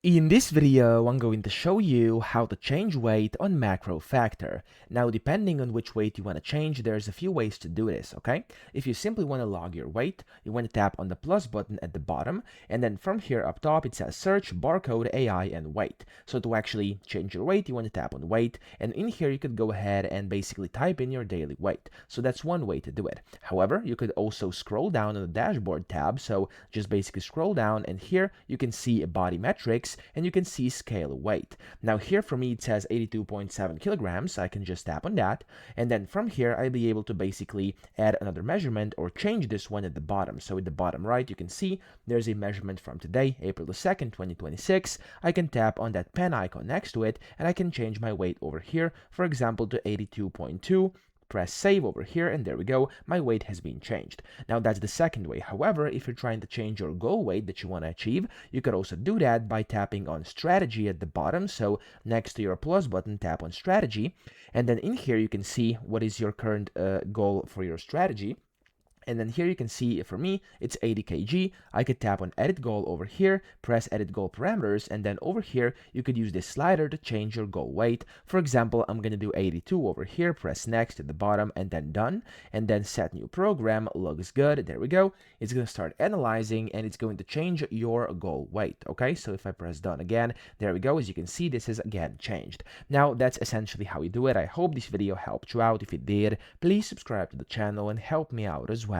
In this video, I'm going to show you how to change weight on MacroFactor. Now, depending on which weight you want to change, there's a few ways to do this, okay? If you simply want to log your weight, you want to tap on the plus button at the bottom, and then from here up top, it says search, barcode, AI, and weight. So to actually change your weight, you want to tap on weight, and in here, you could go ahead and basically type in your daily weight. So that's one way to do it. However, you could also scroll down on the dashboard tab, so just basically scroll down, and here you can see body metrics, and you can see scale weight. Now here for me it says 82.7 kilograms. I can just tap on that, and then from here I'll be able to basically add another measurement or change this one at the bottom. So at the bottom right you can see there's a measurement from today, April the 2nd, 2026. I can tap on that pen icon next to it and I can change my weight over here, for example to 82.2. Press save over here, and there we go, my weight has been changed. Now that's the second way. However, if you're trying to change your goal weight that you want to achieve, you could also do that by tapping on strategy at the bottom. So next to your plus button, tap on strategy, and then in here you can see what is your current goal for your strategy. And then here you can see for me it's 80 kg. I could tap on edit goal over here, press edit goal parameters, and then over here you could use this slider to change your goal weight. For example, I'm going to do 82 over here, press next at the bottom, and then done, and then set new program. Looks good. There we go. It's going to start analyzing and it's going to change your goal weight. Okay, so if I press done again, there we go. As you can see, this is again changed. Now that's essentially how you do it. I hope this video helped you out. If it did, please subscribe to the channel and help me out as well.